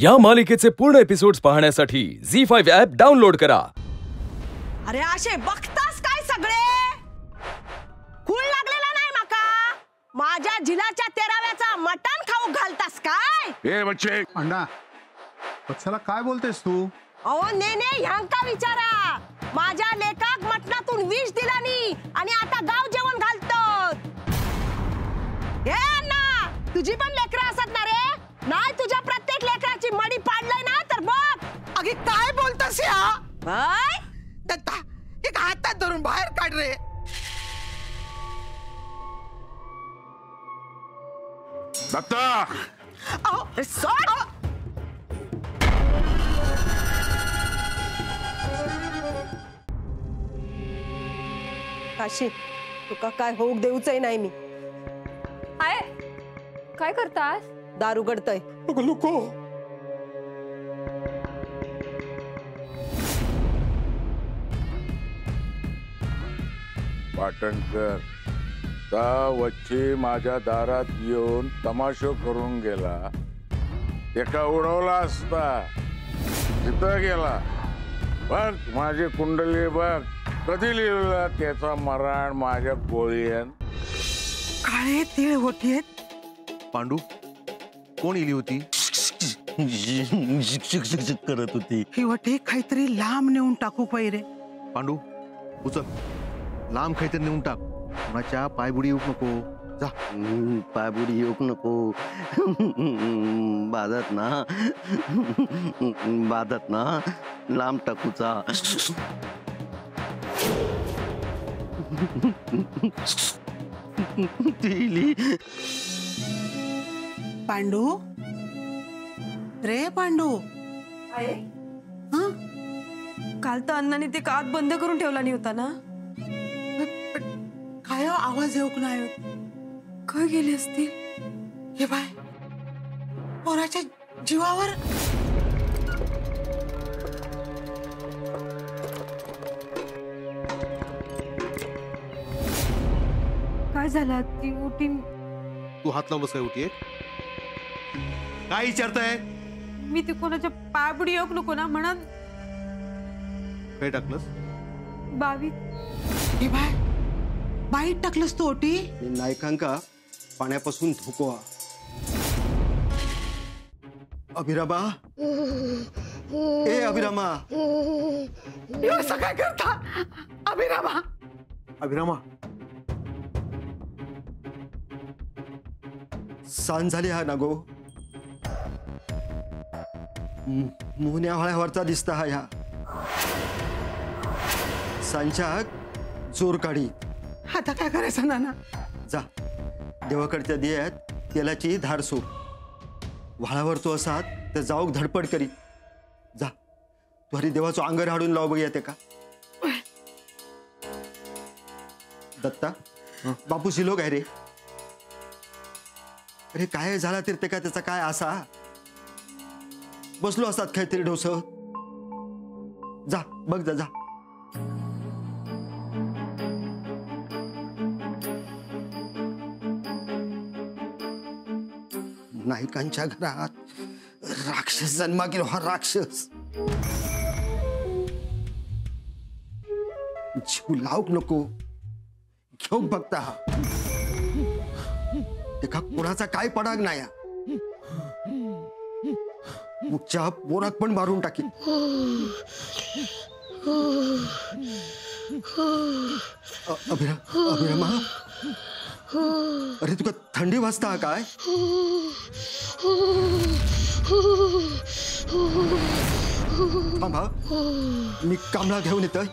या मालिकेचे पूर्ण एपिसोड्स पाहण्यासाठी झी5 ॲप डाउनलोड करा। अरे असे बघतास काय सगळे? खूळ लागलेला नाही माका? माझ्या झिलाच्या तेराव्याचा मटण खाऊ घालतास काय? ए बच्चे अण्णा वत्सला काय बोलतेस तू? अहो नेने ह्यांका विचारा। माझ्या लेकाक मटणातून विष दिलानी आणि आता गाव जेवण घालतात। हे अण्णा, तुझी पण लेकरं असत ना रे? नाही तुझ्या प्रत्येक लेकराची मडी पाडलंय ना तर बघ। अगे काय बोलतास या? काय? दत्ता एक हातात धरून बाहेर काढ रे। दत्ता अहो सोड। काशी तुका काय होऊ देऊचंय नाही मी। आय काय करतास? दारू गडतय। नको पाटणकर वच्ची माझ्या दारात येऊन तमाशा करून गेला। एका उडवला असता तिथं गेला। बघ माझी कुंडली बघ, कधी लिहिला त्याचा मरण माझ्या गोळीयन। काळे तीळ होतीत। पांडू कोण इली होती? करत होती ही वटे काहीतरी लांब नेऊन टाकू पाहिजे। पांडू उचल, लांब काहीतरी नेऊन टाक। कोणाच्या पायबुडी येऊ नको। जा पायबुडी येऊ नको। बाधत ना लांब टाकूचा। पांडू रे पांडू। काल तर अण्णाने ते कात बंद करून ठेवला नाही होता ना? काय आवाज येऊक नाही? काय गेले असतील? हे बाय पोराच्या जीवावर। काय झालं? ती उठी तू हात लावलंस काय होती? काय विचारताय? मी ती कोणाच्या पायबुडी येऊ नको ना म्हणून काय टाकलंस? बावी हे बाय बाईट टाकलंस तू ओटी? नायकांका पाण्यापासून धोको। अभिरामा, ए अभिरामा, असं काय करता अभिरामा? अभिरामा सांज झाली हा नागो। मोहन्या हळ्यावरचा दिसता हा ह्या सांच्या जोर काढी। आता काय करायचं नाना? जा देवाकडच्या दियात तेलाची धार सोड। व्हाळावर तो असात तर जाऊक धडपड करी। जा तू हरी देवाचो अंगर हाडून लाव बघ येते का? दत्ता बापू शिलो काय रे? अरे काय झाला तरी ते का त्याचा काय आसा? बसलो असतात काहीतरी डोस। जा बघ जा जा। नायकांच्या घरात राक्षस जन्मा गेलो हा राक्षस। जीव लावक नको घेऊक बघता हा। एका कोणाचा काय पडाग नाही। उच्चा पोराक पण मारून टाकी। अभिरामा, अरे तुका थंडी वाजता काय? थांबा मी कामला घेऊन येतोय।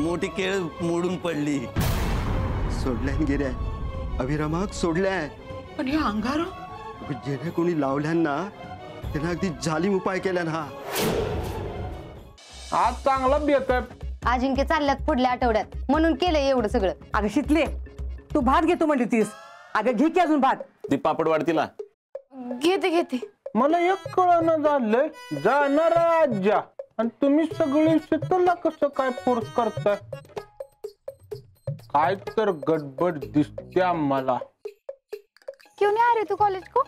मोठी केळ मोडून पडली. सोडल्यान गेल्या अभिरामाक सोडल्या. पण हे अंगार जेणे कोणी लावल्यांना त्यांना अगदी जालीम उपाय केला ना. आज चांगला बेत आहे. अजिंक्य चालल्यात पुढल्या आठवड्यात म्हणून केलंय एवढं सगळं. अगं शितले, तू भात घेतो म्हणली तीस. अगं घे की अजून भात. ती पापड वाढतीला घेते घेते. मला एक कळणं झालंय, जाणार आज्या आणि तुम्ही सगळे शीतलला कसं काय फोर्स करताय? काय तर गडबड दिसत्या मला. क्यों नहीं आ रही तू कॉलेज को?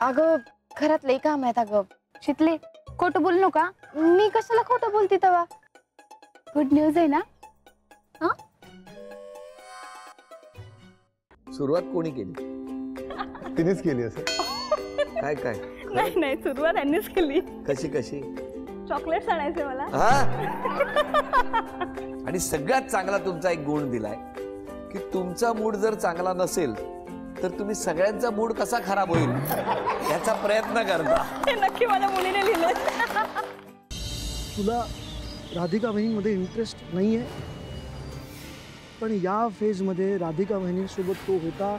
अगं घरात लई काम आहेत अगं. शितले खोटं बोलू नका. मी कशाला खोटं बोलते तेव्हा? गुड न्यूज आहे ना? हा सुरुवात कोणी केली? तिनेच केली असं. काय काय? नाही नाही, सुरुवात यांनीच केली. कशी कशी? चॉकलेट आणायचे मला. आणि सगळ्यात चांगला तुमचा एक गुण दिलाय की तुमचा मूड जर चांगला नसेल तर तुम्ही सगळ्यांचा मूड कसा खराब होईल याचा प्रयत्न करता. हे नक्की माझ्या मुलीने लिहिलंय. तुला राधिका वहिनीमध्ये इंटरेस्ट नाही आहे, पण या फेजमध्ये राधिका वहिनीसोबत तो होता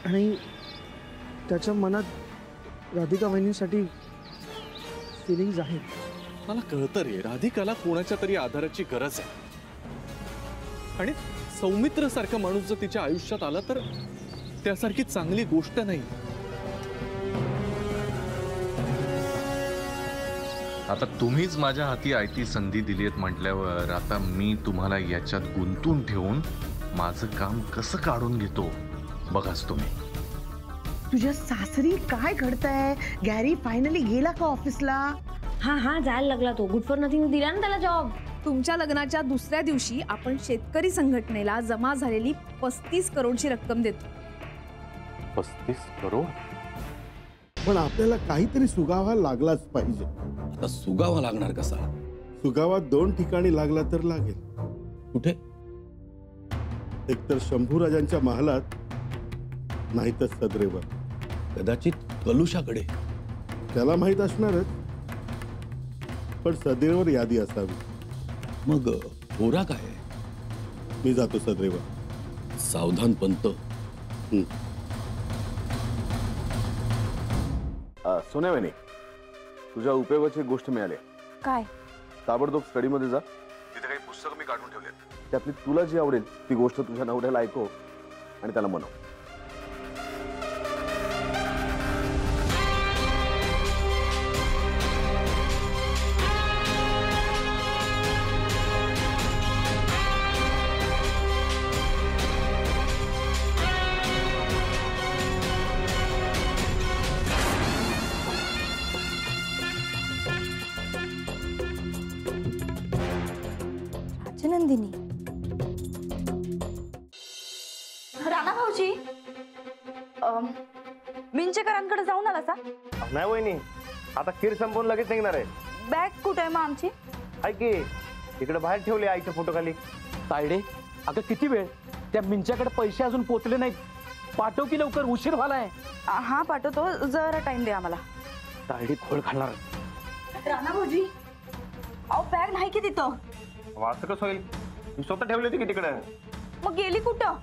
आणि त्याच्या मनात राधिका वहिनीसाठी फिलिंग्स आहेत. मला कळतं रे, राधिकाला कोणाच्या तरी आधाराची गरज आहे आणि सौमित्र सारखा माणूस जर तिच्या आयुष्यात आला तर त्यासारखी चांगली गोष्ट नाही. आता तुम्हीच माझ्या हाती आयती संधी दिलीत म्हटल्यावर आता मी तुम्हाला याच्यात गुंतून ठेवून माझं काम कसं काढून घेतो बघाच तुम्ही. तुझ्या सासरी काय घडतंय? गॅरी फायनली गेला का ऑफिसला? हा जायला लागला तो. गुड फॉर नथिंग दिला ना त्याला जॉब. तुमच्या लग्नाच्या दुसऱ्या दिवशी आपण शेतकरी संघटनेला जमा झालेली 35 करोडची रक्कम देतो. 35 करोड? पण आपल्याला काहीतरी सुगावा लागलाच पाहिजे. आता सुगावा लागणार कसा? सुगावा 2 ठिकाणी लागला तर लागेल. कुठे? एकतर शंभूराजांच्या महालात, नाही तर सदरेवर. कदाचित कलुषाकडे. त्याला माहित असणारच, पण सदरेवर यादी असावी. मग होरा काय? मी जातो सदरेवर. सावधान पंत. सोन्या वहिनी, तुझ्या उपयोगाची गोष्ट मिळाली. काय? ताबडतोब स्टडी मध्ये जा. तिथे काही पुस्तकं मी काढून ठेवले. त्यातली तुला जी आवडेल ती गोष्ट तुझ्या नवऱ्याला ऐकव आणि त्याला म्हणव. नंदिनी. राणा भाऊजी, मिंचेकरांकडे जाऊन आला सा? नाही वहिनी, आता खीर संपवून लगेच निघणार आहे. बॅग कुठे आहे मग आमची? आहे की इकडे बाहेर ठेवली आईच्या फोटो खाली. तायडे, अगं किती वेळ? त्या मिंच्याकडे पैसे अजून पोचले नाहीत. पाठव की लवकर, उशीर झालाय. हा पाठवतो, जरा टाइम दे आम्हाला. तायडे खोळ खाणार. राणा भाऊजी, अहो बॅग नाही की तिथं. वाचतं कसं होईल? मी स्वतः ठेवली होती की तिकडे. मग गेली कुठं?